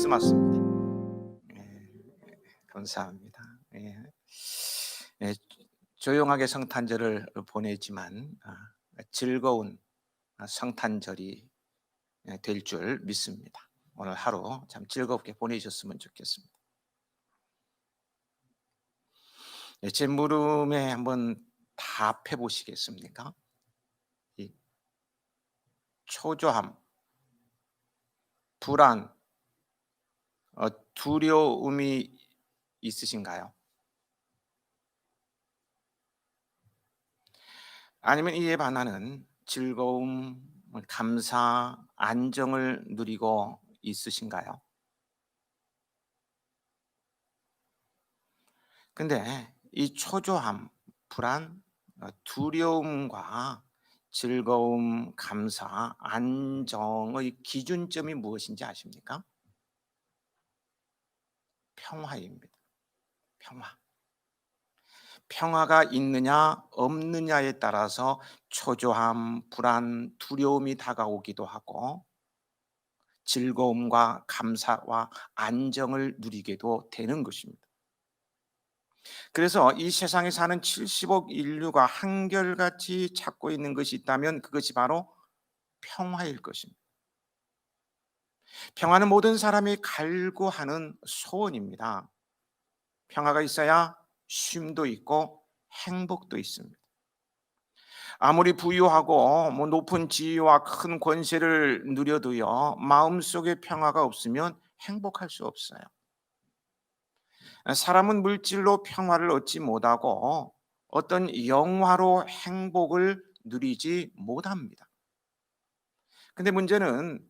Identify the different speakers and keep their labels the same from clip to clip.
Speaker 1: 크리스마스입니다. 예, 감사합니다. 예, 예, 조용하게 성탄절을 보내지만 즐거운 성탄절이 될 줄 믿습니다. 오늘 하루 참 즐겁게 보내셨으면 좋겠습니다. 제 물음에 한번 답해 보시겠습니까? 이 초조함, 불안, 두려움이 있으신가요? 아니면 이에 반하는 즐거움, 감사, 안정을 누리고 있으신가요? 근데 이 초조함, 불안, 두려움과 즐거움, 감사, 안정의 기준점이 무엇인지 아십니까? 평화입니다. 평화. 평화가 있느냐 없느냐에 따라서 초조함, 불안, 두려움이 다가오기도 하고 즐거움과 감사와 안정을 누리게도 되는 것입니다. 그래서 이 세상에 사는 70억 인류가 한결같이 찾고 있는 것이 있다면 그것이 바로 평화일 것입니다. 평화는 모든 사람이 갈구하는 소원입니다. 평화가 있어야 쉼도 있고 행복도 있습니다. 아무리 부유하고 높은 지위와 큰 권세를 누려도요, 마음속에 평화가 없으면 행복할 수 없어요. 사람은 물질로 평화를 얻지 못하고 어떤 영화로 행복을 누리지 못합니다. 근데 문제는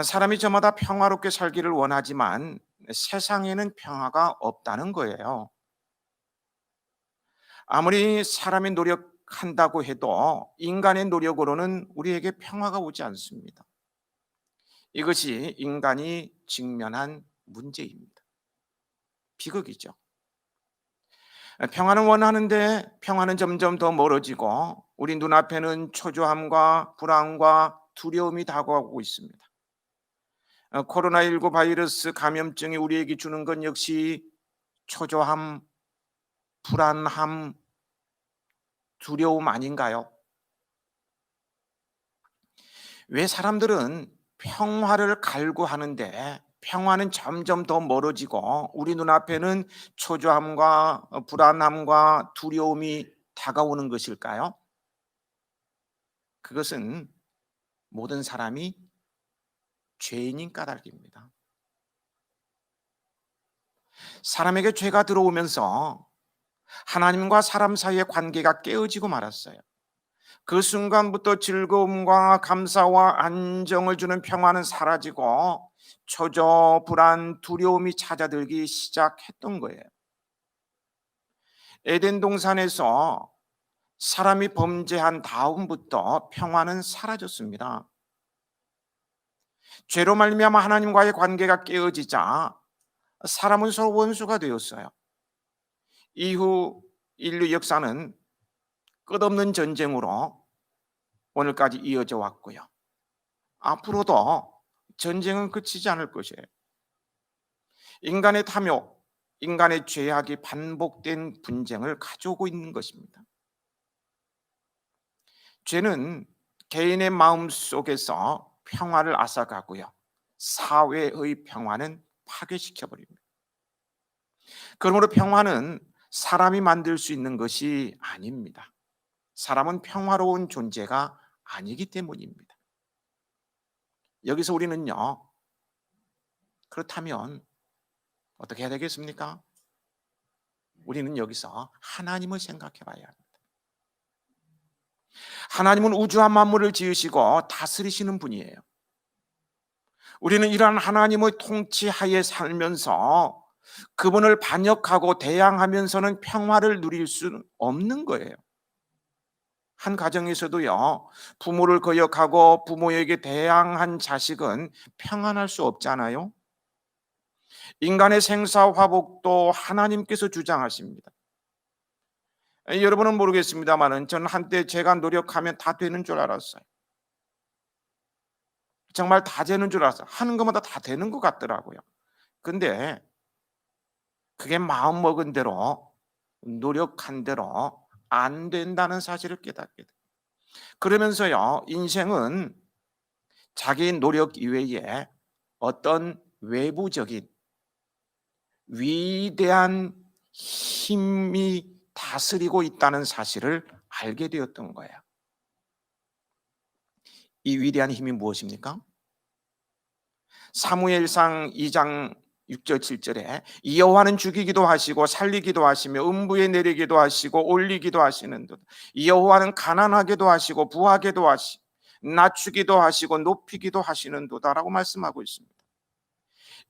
Speaker 1: 사람이 저마다 평화롭게 살기를 원하지만 세상에는 평화가 없다는 거예요. 아무리 사람이 노력한다고 해도 인간의 노력으로는 우리에게 평화가 오지 않습니다. 이것이 인간이 직면한 문제입니다. 비극이죠. 평화는 원하는데 평화는 점점 더 멀어지고 우리 눈앞에는 초조함과 불안과 두려움이 다가오고 있습니다. 코로나19 바이러스 감염증이 우리에게 주는 건 역시 초조함, 불안함, 두려움 아닌가요? 왜 사람들은 평화를 갈구하는데 평화는 점점 더 멀어지고 우리 눈앞에는 초조함과 불안함과 두려움이 다가오는 것일까요? 그것은 모든 사람이 죄인인 까닭입니다. 사람에게 죄가 들어오면서 하나님과 사람 사이의 관계가 깨어지고 말았어요. 그 순간부터 즐거움과 감사와 안정을 주는 평화는 사라지고 초조, 불안, 두려움이 찾아들기 시작했던 거예요. 에덴 동산에서 사람이 범죄한 다음부터 평화는 사라졌습니다. 죄로 말미암아 하나님과의 관계가 깨어지자 사람은 서로 원수가 되었어요. 이후 인류 역사는 끝없는 전쟁으로 오늘까지 이어져 왔고요. 앞으로도 전쟁은 그치지 않을 것이에요. 인간의 탐욕, 인간의 죄악이 반복된 분쟁을 가져오고 있는 것입니다. 죄는 개인의 마음 속에서 평화를 앗아가고요. 사회의 평화는 파괴시켜버립니다. 그러므로 평화는 사람이 만들 수 있는 것이 아닙니다. 사람은 평화로운 존재가 아니기 때문입니다. 여기서 우리는요, 그렇다면 어떻게 해야 되겠습니까? 우리는 여기서 하나님을 생각해 봐야 합니다. 하나님은 우주와 만물을 지으시고 다스리시는 분이에요. 우리는 이러한 하나님의 통치하에 살면서 그분을 반역하고 대항하면서는 평화를 누릴 수는 없는 거예요. 한 가정에서도요, 부모를 거역하고 부모에게 대항한 자식은 평안할 수 없잖아요. 인간의 생사화복도 하나님께서 주장하십니다. 여러분은 모르겠습니다만 저는 한때 제가 노력하면 다 되는 줄 알았어요. 정말 다 되는 줄 알았어요. 하는 것마다 다 되는 것 같더라고요. 근데 그게 마음먹은 대로, 노력한 대로 안 된다는 사실을 깨닫게 돼요. 그러면서요, 인생은 자기 노력 이외에 어떤 외부적인 위대한 힘이 다스리고 있다는 사실을 알게 되었던 거예요. 이 위대한 힘이 무엇입니까? 사무엘상 2장 6절 7절에 여호와는 죽이기도 하시고 살리기도 하시며 음부에 내리기도 하시고 올리기도 하시는도다. 여호와는 가난하게도 하시고 부하게도 하시고 낮추기도 하시고 높이기도 하시는도다라고 말씀하고 있습니다.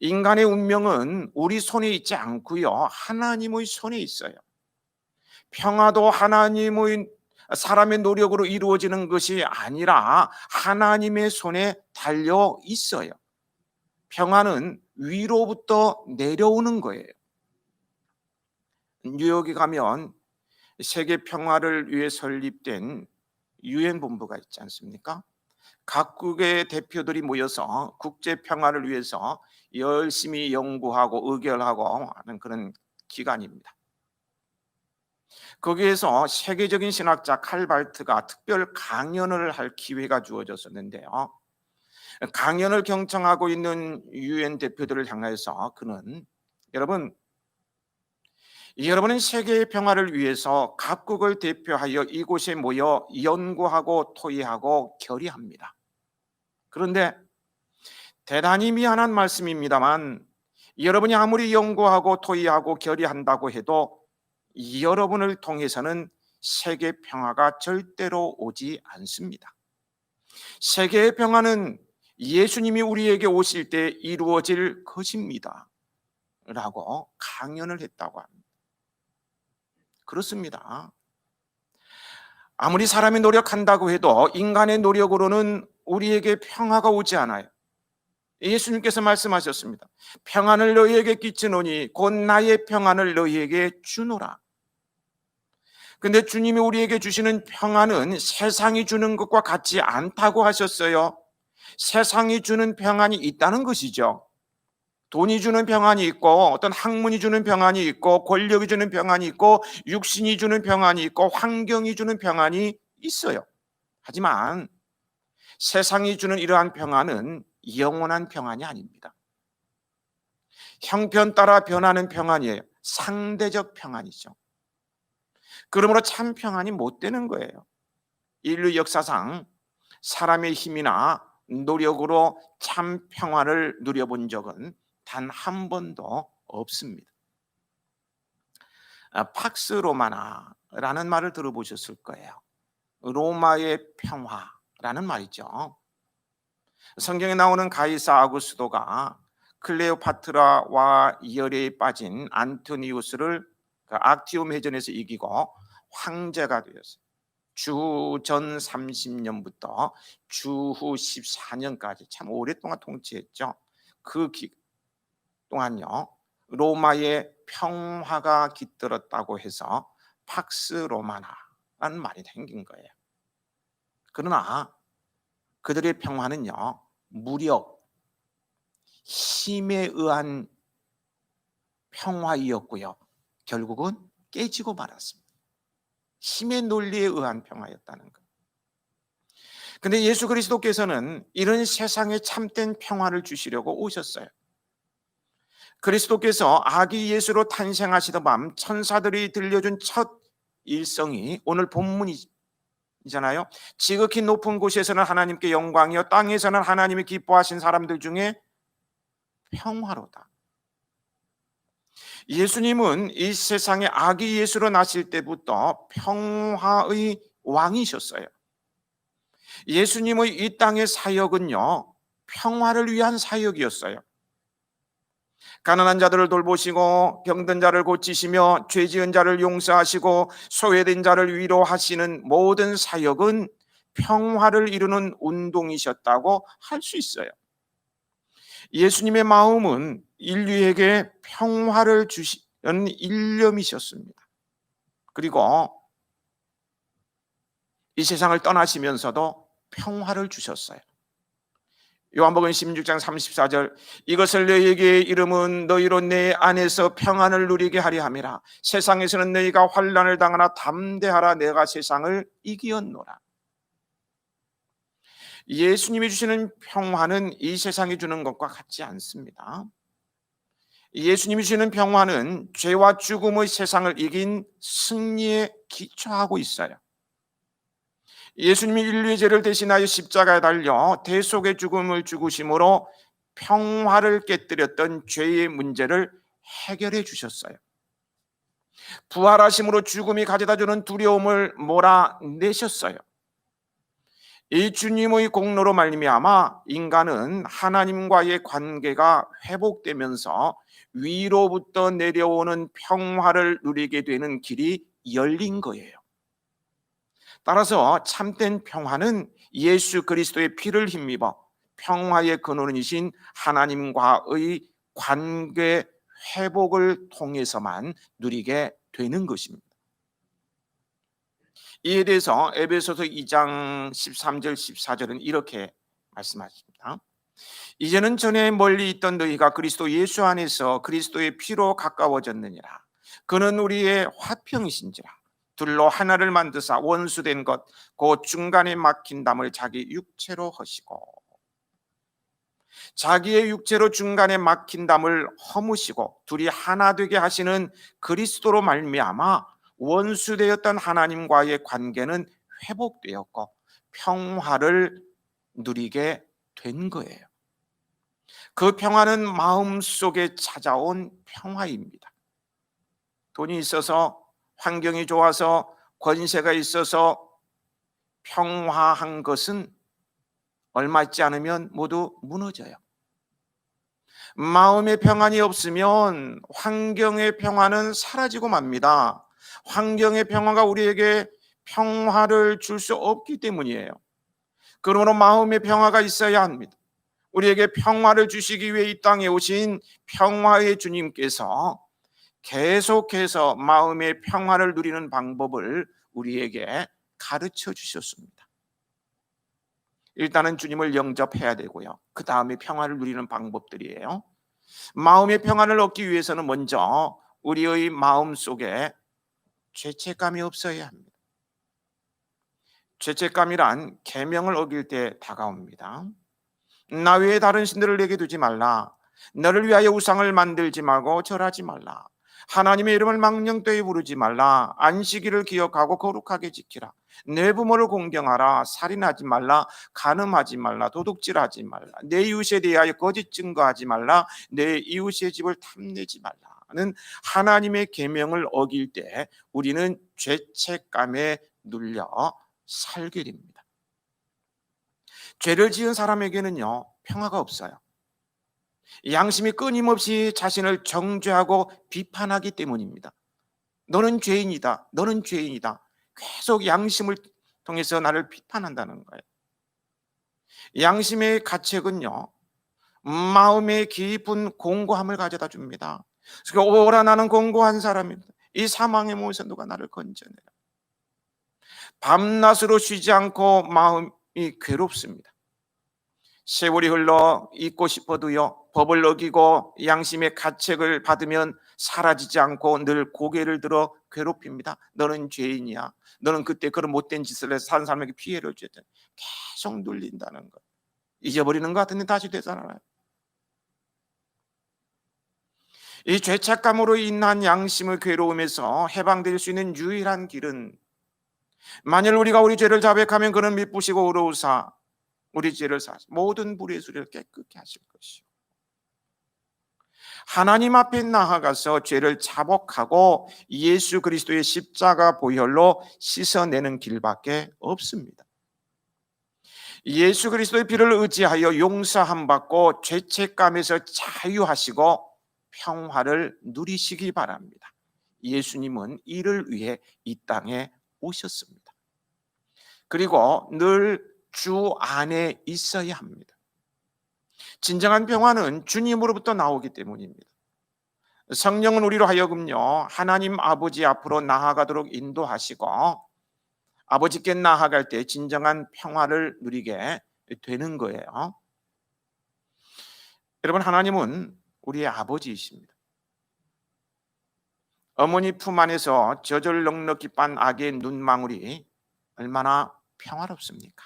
Speaker 1: 인간의 운명은 우리 손에 있지 않고요, 하나님의 손에 있어요. 평화도 하나님의, 사람의 노력으로 이루어지는 것이 아니라 하나님의 손에 달려 있어요. 평화는 위로부터 내려오는 거예요. 뉴욕에 가면 세계 평화를 위해 설립된 유엔 본부가 있지 않습니까? 각국의 대표들이 모여서 국제 평화를 위해서 열심히 연구하고 의결하고 하는 그런 기관입니다. 거기에서 세계적인 신학자 칼발트가 특별 강연을 할 기회가 주어졌었는데요, 강연을 경청하고 있는 유엔 대표들을 향해서 그는, 여러분은 세계의 평화를 위해서 각국을 대표하여 이곳에 모여 연구하고 토의하고 결의합니다. 그런데 대단히 미안한 말씀입니다만, 여러분이 아무리 연구하고 토의하고 결의한다고 해도 여러분을 통해서는 세계 평화가 절대로 오지 않습니다. 세계의 평화는 예수님이 우리에게 오실 때 이루어질 것입니다 라고 강연을 했다고 합니다. 그렇습니다. 아무리 사람이 노력한다고 해도 인간의 노력으로는 우리에게 평화가 오지 않아요. 예수님께서 말씀하셨습니다. 평안을 너희에게 끼치노니 곧 나의 평안을 너희에게 주노라. 근데 주님이 우리에게 주시는 평안은 세상이 주는 것과 같지 않다고 하셨어요. 세상이 주는 평안이 있다는 것이죠. 돈이 주는 평안이 있고, 어떤 학문이 주는 평안이 있고, 권력이 주는 평안이 있고, 육신이 주는 평안이 있고, 환경이 주는 평안이 있어요. 하지만 세상이 주는 이러한 평안은 영원한 평안이 아닙니다. 형편 따라 변하는 평안이에요. 상대적 평안이죠. 그러므로 참 평안이 못 되는 거예요. 인류 역사상 사람의 힘이나 노력으로 참 평화를 누려본 적은 단 한 번도 없습니다. 팍스 로마나라는 말을 들어보셨을 거예요. 로마의 평화라는 말이죠. 성경에 나오는 가이사 아구스도가 클레오파트라와 열애에 빠진 안토니우스를 악티움 해전에서 이기고 황제가 되었어요. 주전 30년부터 주후 14년까지 참 오랫동안 통치했죠. 그 동안요, 로마의 평화가 깃들었다고 해서 팍스 로마나라는 말이 생긴 거예요. 그러나 그들의 평화는요, 무력, 힘에 의한 평화이었고요, 결국은 깨지고 말았습니다. 힘의 논리에 의한 평화였다는 것. 근데 예수 그리스도께서는 이런 세상에 참된 평화를 주시려고 오셨어요. 그리스도께서 아기 예수로 탄생하시던 밤 천사들이 들려준 첫 일성이 오늘 본문이잖아요. 지극히 높은 곳에서는 하나님께 영광이요 땅에서는 하나님이 기뻐하신 사람들 중에 평화로다. 예수님은 이 세상에 아기 예수로 나실 때부터 평화의 왕이셨어요. 예수님의 이 땅의 사역은요, 평화를 위한 사역이었어요. 가난한 자들을 돌보시고 병든 자를 고치시며 죄 지은 자를 용서하시고 소외된 자를 위로하시는 모든 사역은 평화를 이루는 운동이셨다고 할 수 있어요. 예수님의 마음은 인류에게 평화를 주시는 일념이셨습니다. 그리고 이 세상을 떠나시면서도 평화를 주셨어요. 요한복음 16장 34절, 이것을 너희에게 이름은 너희로 내 안에서 평안을 누리게 하려 함이라. 세상에서는 너희가 환난을 당하나 담대하라, 내가 세상을 이기었노라. 예수님이 주시는 평화는 이 세상이 주는 것과 같지 않습니다. 예수님이 주시는 평화는 죄와 죽음의 세상을 이긴 승리에 기초하고 있어요. 예수님이 인류의 죄를 대신하여 십자가에 달려 대속의 죽음을 죽으심으로 평화를 깨뜨렸던 죄의 문제를 해결해 주셨어요. 부활하심으로 죽음이 가져다주는 두려움을 몰아내셨어요. 이 주님의 공로로 말미암아 인간은 하나님과의 관계가 회복되면서 위로부터 내려오는 평화를 누리게 되는 길이 열린 거예요. 따라서 참된 평화는 예수 그리스도의 피를 힘입어 평화의 근원이신 하나님과의 관계 회복을 통해서만 누리게 되는 것입니다. 이에 대해서 에베소서 2장 13절 14절은 이렇게 말씀하십니다. 이제는 전에 멀리 있던 너희가 그리스도 예수 안에서 그리스도의 피로 가까워졌느니라. 그는 우리의 화평이신지라. 둘로 하나를 만드사 원수된 것 곧 중간에 막힌 담을 자기 육체로 허시고, 자기의 육체로 중간에 막힌 담을 허무시고 둘이 하나 되게 하시는 그리스도로 말미암아 원수되었던 하나님과의 관계는 회복되었고 평화를 누리게 된 거예요. 그 평화는 마음속에 찾아온 평화입니다. 돈이 있어서, 환경이 좋아서, 권세가 있어서 평화한 것은 얼마 있지 않으면 모두 무너져요. 마음의 평안이 없으면 환경의 평화는 사라지고 맙니다. 환경의 평화가 우리에게 평화를 줄 수 없기 때문이에요. 그러므로 마음의 평화가 있어야 합니다. 우리에게 평화를 주시기 위해 이 땅에 오신 평화의 주님께서 계속해서 마음의 평화를 누리는 방법을 우리에게 가르쳐 주셨습니다. 일단은 주님을 영접해야 되고요. 그 다음에 평화를 누리는 방법들이에요. 마음의 평화를 얻기 위해서는 먼저 우리의 마음 속에 죄책감이 없어야 합니다. 죄책감이란 계명을 어길 때 다가옵니다. 나 외에 다른 신들을 내게 두지 말라. 너를 위하여 우상을 만들지 말고 절하지 말라. 하나님의 이름을 망령되이 부르지 말라. 안식일을 기억하고 거룩하게 지키라. 내 부모를 공경하라. 살인하지 말라. 간음하지 말라. 도둑질하지 말라. 내 이웃에 대하여 거짓 증거하지 말라. 내 이웃의 집을 탐내지 말라는 하나님의 계명을 어길 때 우리는 죄책감에 눌려 살게 됩니다. 죄를 지은 사람에게는요, 평화가 없어요. 양심이 끊임없이 자신을 정죄하고 비판하기 때문입니다. 너는 죄인이다. 너는 죄인이다. 계속 양심을 통해서 나를 비판한다는 거예요. 양심의 가책은요, 마음의 깊은 공고함을 가져다 줍니다. 그러니까 오라 나는 공고한 사람입니다. 이 사망의 몸에서 누가 나를 건져내라. 밤낮으로 쉬지 않고 마음이 괴롭습니다. 세월이 흘러 잊고 싶어도요, 법을 어기고 양심의 가책을 받으면 사라지지 않고 늘 고개를 들어 괴롭힙니다. 너는 죄인이야. 너는 그때 그런 못된 짓을 해서 산 사람에게 피해를 줬잖아. 계속 눌린다는 거. 잊어버리는 것 같은데 다시 되잖아요. 이 죄책감으로 인한 양심의 괴로움에서 해방될 수 있는 유일한 길은, 만일 우리가 우리 죄를 자백하면 그는 미쁘시고 의로우사 우리 죄를 사하시 모든 불의 수리를 깨끗게 하실 것이요, 하나님 앞에 나아가서 죄를 자복하고 예수 그리스도의 십자가 보혈로 씻어내는 길밖에 없습니다. 예수 그리스도의 피를 의지하여 용서함 받고 죄책감에서 자유하시고 평화를 누리시기 바랍니다. 예수님은 이를 위해 이 땅에 오셨습니다. 그리고 늘 주 안에 있어야 합니다. 진정한 평화는 주님으로부터 나오기 때문입니다. 성령은 우리로 하여금요, 하나님 아버지 앞으로 나아가도록 인도하시고 아버지께 나아갈 때 진정한 평화를 누리게 되는 거예요. 여러분, 하나님은 우리의 아버지이십니다. 어머니 품 안에서 저절 넉넉히 빤 아기의 눈망울이 얼마나 평화롭습니까?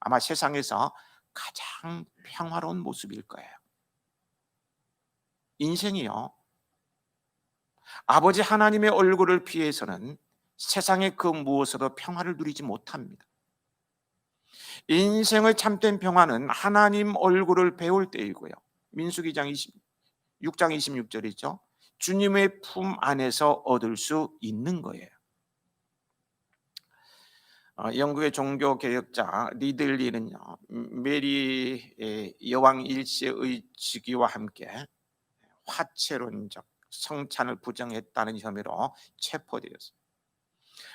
Speaker 1: 아마 세상에서 가장 평화로운 모습일 거예요. 인생이요, 아버지 하나님의 얼굴을 피해서는 세상의 그 무엇으로 평화를 누리지 못합니다. 인생의 참된 평화는 하나님 얼굴을 배울 때이고요. 민수기 6장 26절이죠. 주님의 품 안에서 얻을 수 있는 거예요. 영국의 종교개혁자 리들리는요, 메리 여왕 일세의 즉위와 함께 화채론적 성찬을 부정했다는 혐의로 체포되었습니다.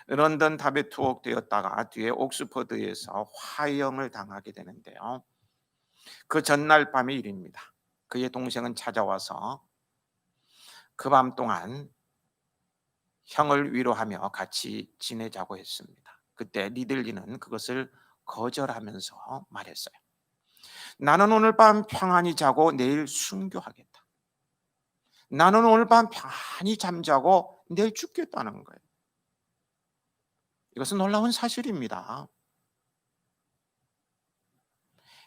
Speaker 1: 런던 탑에 투옥되었다가 뒤에 옥스퍼드에서 화형을 당하게 되는데요, 그 전날 밤의 일입니다. 그의 동생은 찾아와서 그 밤 동안 형을 위로하며 같이 지내자고 했습니다. 그때 리들리는 그것을 거절하면서 말했어요. 나는 오늘 밤 평안히 자고 내일 순교하겠다. 나는 오늘 밤 편안히 잠자고 내일 죽겠다는 거예요. 이것은 놀라운 사실입니다.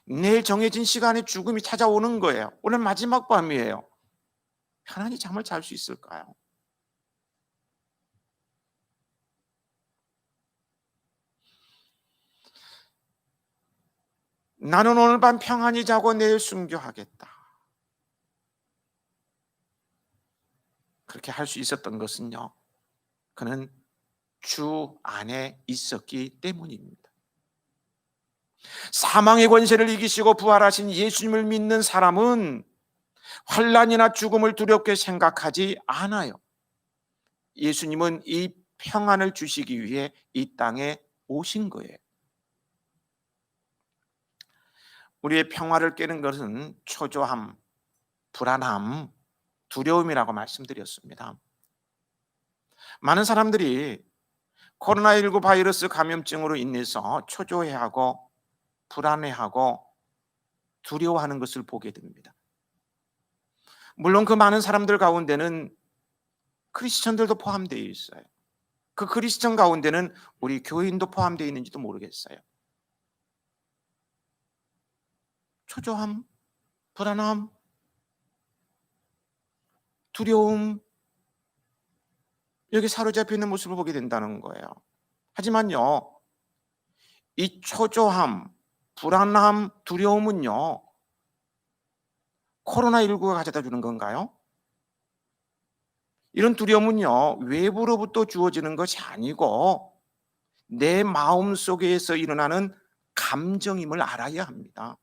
Speaker 1: 내일 정해진 시간에 죽음이 찾아오는 거예요. 오늘 마지막 밤이에요. 편안히 잠을 잘 수 있을까요? 나는 오늘 밤 평안히 자고 내일 순교하겠다. 그렇게 할 수 있었던 것은요, 그는 주 안에 있었기 때문입니다. 사망의 권세를 이기시고 부활하신 예수님을 믿는 사람은 환난이나 죽음을 두렵게 생각하지 않아요. 예수님은 이 평안을 주시기 위해 이 땅에 오신 거예요. 우리의 평화를 깨는 것은 초조함, 불안함, 두려움이라고 말씀드렸습니다. 많은 사람들이 코로나19 바이러스 감염증으로 인해서 초조해하고 불안해하고 두려워하는 것을 보게 됩니다. 물론 그 많은 사람들 가운데는 크리스천들도 포함되어 있어요. 그 크리스천 가운데는 우리 교인도 포함되어 있는지도 모르겠어요. 초조함, 불안함, 두려움, 여기 사로잡혀 있는 모습을 보게 된다는 거예요. 하지만요, 이 초조함, 불안함, 두려움은요, 코로나19가 가져다 주는 건가요? 이런 두려움은요, 외부로부터 주어지는 것이 아니고 내 마음 속에서 일어나는 감정임을 알아야 합니다.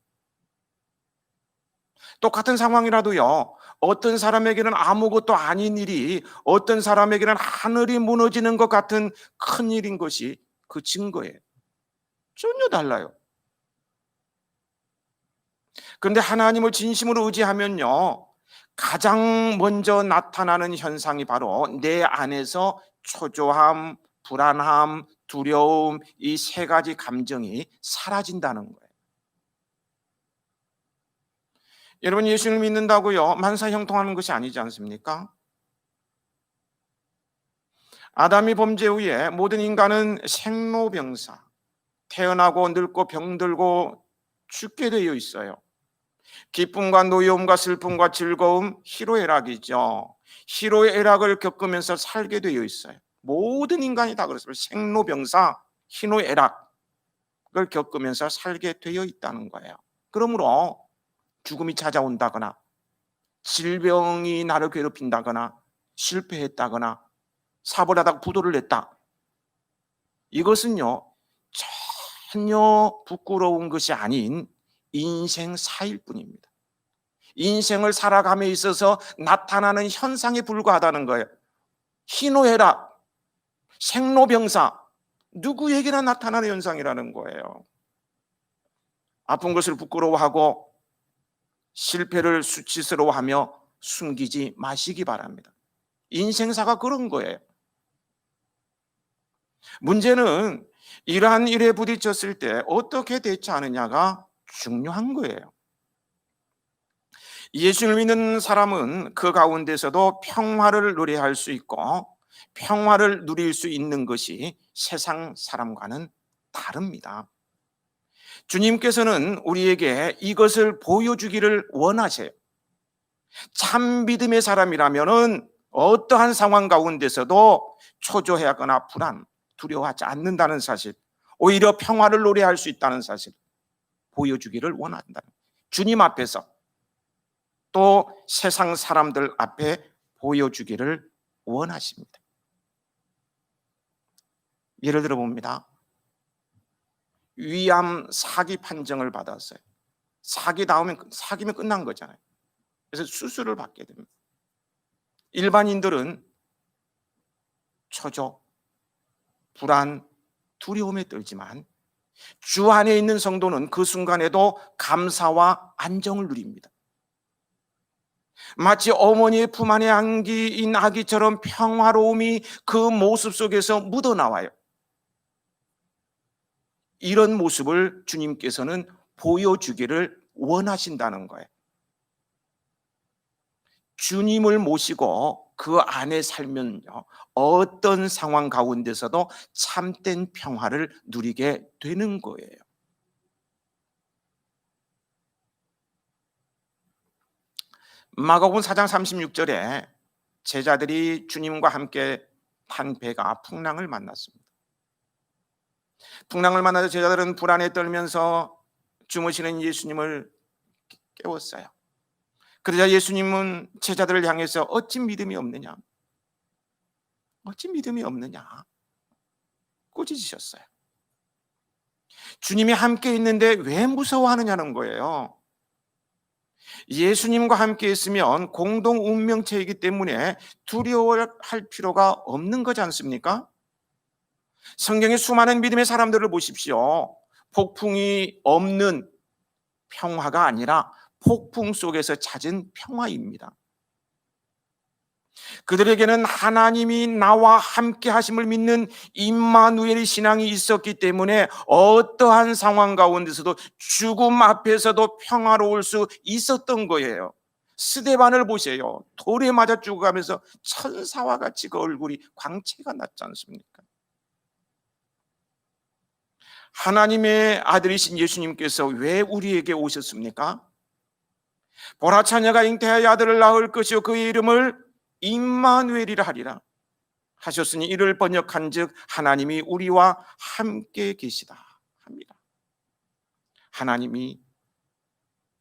Speaker 1: 똑같은 상황이라도요, 어떤 사람에게는 아무것도 아닌 일이 어떤 사람에게는 하늘이 무너지는 것 같은 큰 일인 것이 그 증거예요. 전혀 달라요. 그런데 하나님을 진심으로 의지하면요, 가장 먼저 나타나는 현상이 바로 내 안에서 초조함, 불안함, 두려움, 이 세 가지 감정이 사라진다는 거예요. 여러분, 예수를 믿는다고요, 만사형통하는 것이 아니지 않습니까? 아담이 범죄 후에 모든 인간은 생로병사, 태어나고 늙고 병들고 죽게 되어 있어요. 기쁨과 노여움과 슬픔과 즐거움, 희로애락이죠. 희로애락을 겪으면서 살게 되어 있어요. 모든 인간이 다 그렇습니다. 생로병사, 희노애락을 겪으면서 살게 되어 있다는 거예요. 그러므로 죽음이 찾아온다거나 질병이 나를 괴롭힌다거나 실패했다거나 사벌하다가 부도를 냈다, 이것은요, 전혀 부끄러운 것이 아닌 인생사일 뿐입니다. 인생을 살아감에 있어서 나타나는 현상에 불과하다는 거예요. 희노애락, 생로병사, 누구에게나 나타나는 현상이라는 거예요. 아픈 것을 부끄러워하고 실패를 수치스러워하며 숨기지 마시기 바랍니다. 인생사가 그런 거예요. 문제는 이러한 일에 부딪혔을 때 어떻게 대처하느냐가 중요한 거예요. 예수를 믿는 사람은 그 가운데서도 평화를 노래할 수 있고 평화를 누릴 수 있는 것이 세상 사람과는 다릅니다. 주님께서는 우리에게 이것을 보여주기를 원하세요. 참 믿음의 사람이라면은 어떠한 상황 가운데서도 초조해하거나 두려워하지 않는다는 사실, 오히려 평화를 노래할 수 있다는 사실 보여주기를 원한다. 주님 앞에서 또 세상 사람들 앞에 보여주기를 원하십니다. 예를 들어 봅니다. 위암 사기 판정을 받았어요. 사기면 끝난 거잖아요. 그래서 수술을 받게 됩니다. 일반인들은 초조, 불안, 두려움에 떨지만 주 안에 있는 성도는 그 순간에도 감사와 안정을 누립니다. 마치 어머니의 품 안에 안기인 아기처럼 평화로움이 그 모습 속에서 묻어나와요. 이런 모습을 주님께서는 보여주기를 원하신다는 거예요. 주님을 모시고 그 안에 살면요, 어떤 상황 가운데서도 참된 평화를 누리게 되는 거예요. 마가복음 4장 36절에 제자들이 주님과 함께 탄 배가 풍랑을 만났습니다. 풍랑을 만나서 제자들은 불안에 떨면서 주무시는 예수님을 깨웠어요. 그러자 예수님은 제자들을 향해서 어찌 믿음이 없느냐 꾸짖으셨어요. 주님이 함께 있는데 왜 무서워하느냐는 거예요. 예수님과 함께 있으면 공동 운명체이기 때문에 두려워할 필요가 없는 거지 않습니까? 성경의 수많은 믿음의 사람들을 보십시오. 폭풍이 없는 평화가 아니라 폭풍 속에서 찾은 평화입니다. 그들에게는 하나님이 나와 함께 하심을 믿는 임마누엘의 신앙이 있었기 때문에 어떠한 상황 가운데서도 죽음 앞에서도 평화로울 수 있었던 거예요. 스데반을 보세요. 돌에 맞아 죽어가면서 천사와 같이 그 얼굴이 광채가 났지 않습니까? 하나님의 아들이신 예수님께서 왜 우리에게 오셨습니까? 보라 처녀가 잉태하여 아들을 낳을 것이요 그의 이름을 임마누엘이라 하리라 하셨으니 이를 번역한즉 하나님이 우리와 함께 계시다 합니다. 하나님이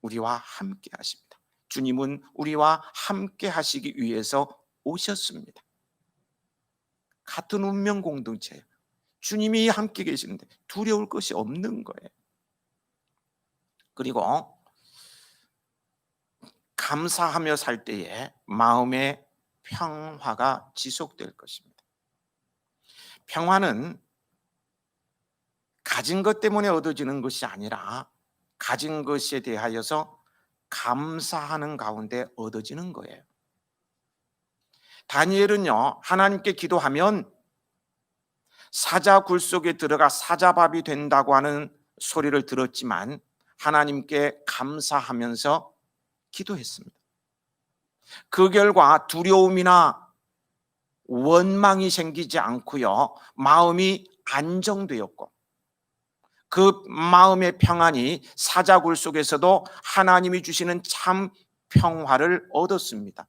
Speaker 1: 우리와 함께 하십니다. 주님은 우리와 함께 하시기 위해서 오셨습니다. 같은 운명 공동체예요. 주님이 함께 계시는데 두려울 것이 없는 거예요. 그리고 감사하며 살 때에 마음의 평화가 지속될 것입니다. 평화는 가진 것 때문에 얻어지는 것이 아니라 가진 것에 대하여서 감사하는 가운데 얻어지는 거예요. 다니엘은요, 하나님께 기도하면 사자 굴 속에 들어가 사자밥이 된다고 하는 소리를 들었지만 하나님께 감사하면서 기도했습니다. 그 결과 두려움이나 원망이 생기지 않고요, 마음이 안정되었고 그 마음의 평안이 사자굴 속에서도 하나님이 주시는 참 평화를 얻었습니다.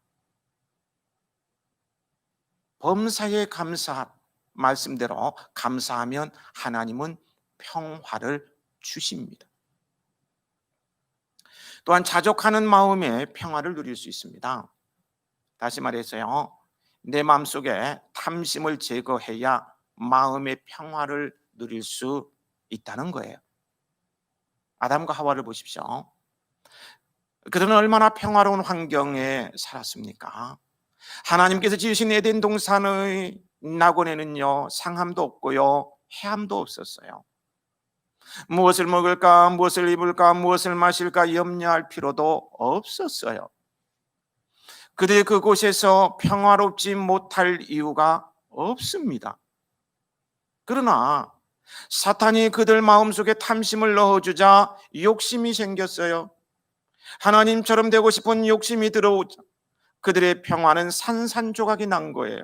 Speaker 1: 범사에 감사 말씀대로 감사하면 하나님은 평화를 주십니다. 또한 자족하는 마음의 평화를 누릴 수 있습니다. 다시 말해서요, 내 마음속에 탐심을 제거해야 마음의 평화를 누릴 수 있다는 거예요. 아담과 하와를 보십시오. 그들은 얼마나 평화로운 환경에 살았습니까? 하나님께서 지으신 에덴 동산의 낙원에는요, 상함도 없고요, 해함도 없었어요. 무엇을 먹을까, 무엇을 입을까, 무엇을 마실까 염려할 필요도 없었어요. 그들 그곳에서 평화롭지 못할 이유가 없습니다. 그러나 사탄이 그들 마음속에 탐심을 넣어주자 욕심이 생겼어요. 하나님처럼 되고 싶은 욕심이 들어오자 그들의 평화는 산산조각이 난 거예요.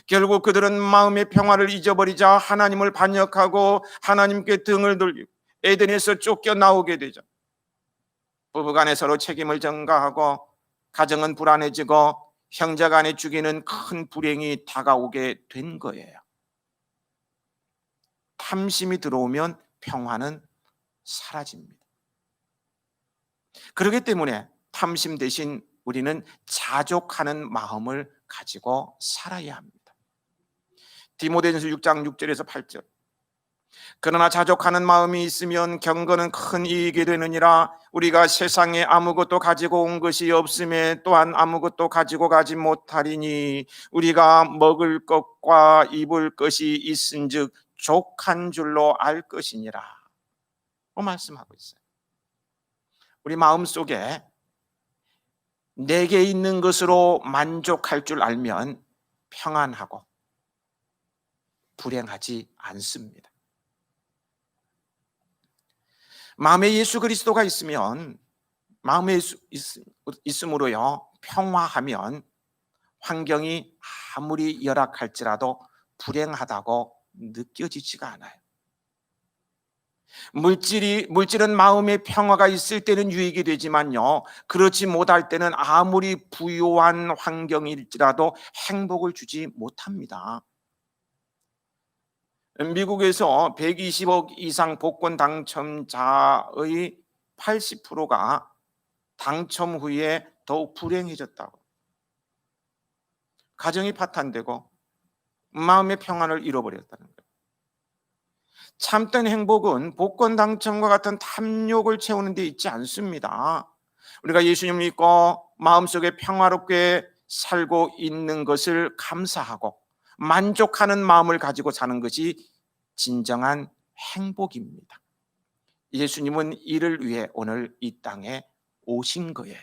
Speaker 1: 결국 그들은 마음의 평화를 잊어버리자 하나님을 반역하고 하나님께 등을 돌리고 에덴에서 쫓겨나오게 되죠. 부부간에 서로 책임을 전가하고 가정은 불안해지고 형제간에 죽이는 큰 불행이 다가오게 된 거예요. 탐심이 들어오면 평화는 사라집니다. 그렇기 때문에 탐심 대신 우리는 자족하는 마음을 가지고 살아야 합니다. 디모데전서 6장 6절에서 8절. 그러나 자족하는 마음이 있으면 경건은 큰 이익이 되느니라. 우리가 세상에 아무것도 가지고 온 것이 없음에 또한 아무것도 가지고 가지 못하리니 우리가 먹을 것과 입을 것이 있은즉 족한 줄로 알 것이니라. 말씀하고 있어요. 우리 마음속에 내게 있는 것으로 만족할 줄 알면 평안하고 불행하지 않습니다. 마음에 예수 그리스도가 있으면, 마음에 있음으로요 평화하면 환경이 아무리 열악할지라도 불행하다고 느껴지지가 않아요. 물질은 마음의 평화가 있을 때는 유익이 되지만요 그렇지 못할 때는 아무리 부유한 환경일지라도 행복을 주지 못합니다. 미국에서 120억 이상 복권 당첨자의 80%가 당첨 후에 더욱 불행해졌다고. 가정이 파탄되고 마음의 평안을 잃어버렸다는 거예요. 참된 행복은 복권 당첨과 같은 탐욕을 채우는 데 있지 않습니다. 우리가 예수님을 믿고 마음속에 평화롭게 살고 있는 것을 감사하고 만족하는 마음을 가지고 사는 것이 진정한 행복입니다. 예수님은 이를 위해 오늘 이 땅에 오신 거예요.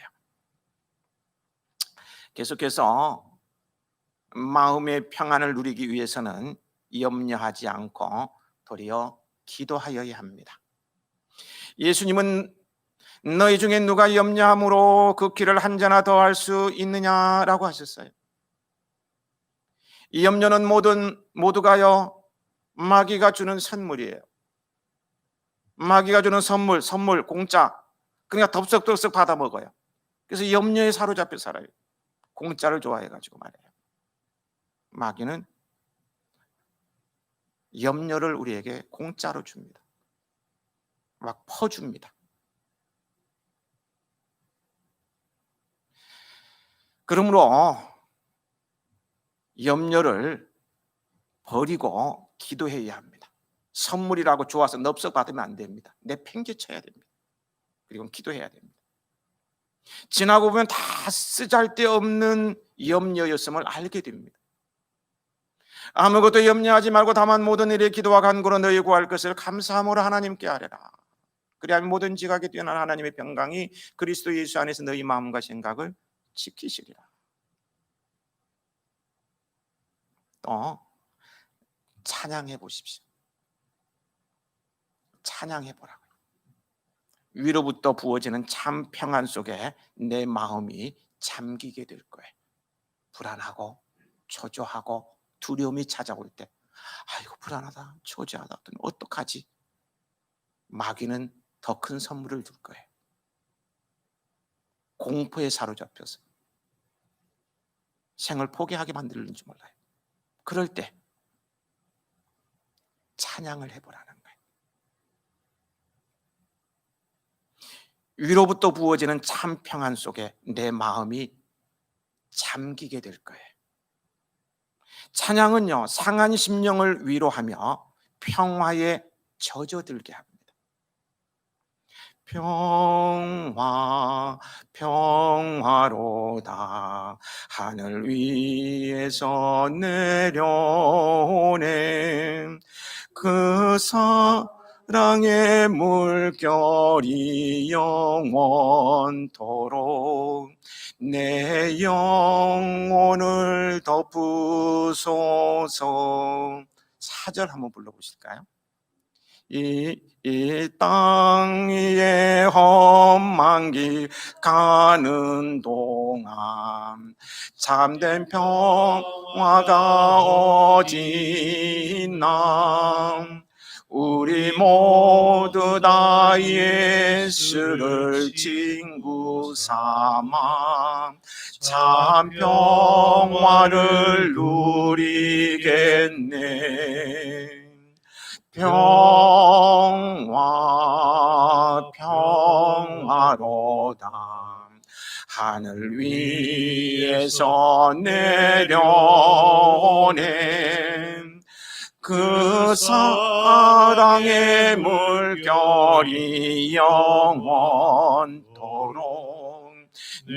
Speaker 1: 계속해서 마음의 평안을 누리기 위해서는 염려하지 않고 도리어 기도하여야 합니다. 예수님은 너희 중에 누가 염려함으로 그 길을 한 자나 더 할 수 있느냐라고 하셨어요. 이 염려는 모두가요 마귀가 주는 선물이에요. 마귀가 주는 선물 공짜. 그러니까 덥석덥석 받아 먹어요. 그래서 염려에 사로잡혀 살아요. 공짜를 좋아해가지고 말이에요. 마귀는 염려를 우리에게 공짜로 줍니다. 막 퍼줍니다. 그러므로 염려를 버리고 기도해야 합니다. 선물이라고 좋아서 넙석 받으면 안 됩니다. 내팽개쳐야 됩니다. 그리고 기도해야 됩니다. 지나고 보면 다 쓰잘데없는 염려였음을 알게 됩니다. 아무것도 염려하지 말고 다만 모든 일에 기도와 간구로 너희 구할 것을 감사함으로 하나님께 아뢰라. 그리하면 모든 지각에 뛰어난 하나님의 평강이 그리스도 예수 안에서 너희 마음과 생각을 지키시리라. 또 찬양해 보십시오. 찬양해 보라고요. 위로부터 부어지는 참 평안 속에 내 마음이 잠기게 될 거예요. 불안하고 초조하고 두려움이 찾아올 때 아이고 불안하다 초조하다 어떡하지? 마귀는 더 큰 선물을 줄 거예요. 공포에 사로잡혀서 생을 포기하게 만들는지 몰라요. 그럴 때 찬양을 해보라는 거예요. 위로부터 부어지는 참 평안 속에 내 마음이 잠기게 될 거예요. 찬양은요 상한 심령을 위로하며 평화에 젖어들게 합니다. 평화 평화로다 하늘 위에서 내려오네 그 사랑의 물결이 영원토록 내 영혼을 덮으소서. 4절 한번 불러보실까요? 이 땅 위에 험한 길 가는 동안 참된 평화가 어디 있나. 우리 모두 다 예수를 친구 삼아 참 평화를 누리겠네. 평화 평화로다. 하늘 위에서 내려오네. 그 사랑의 물결이 영원토록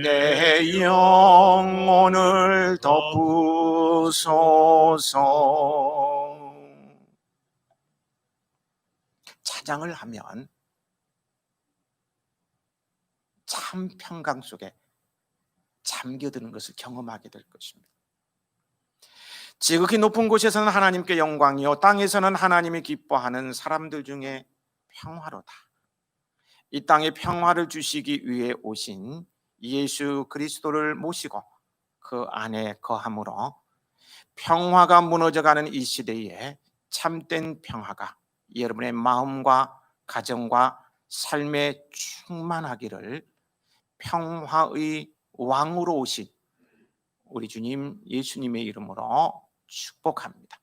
Speaker 1: 내 영혼을 덮으소서. 찬양을 하면 참 평강 속에 잠겨드는 것을 경험하게 될 것입니다. 지극히 높은 곳에서는 하나님께 영광이요 땅에서는 하나님이 기뻐하는 사람들 중에 평화로다. 이 땅에 평화를 주시기 위해 오신 예수 그리스도를 모시고 그 안에 거함으로 평화가 무너져가는 이 시대에 참된 평화가 여러분의 마음과 가정과 삶에 충만하기를 평화의 왕으로 오신 우리 주님 예수님의 이름으로 축복합니다.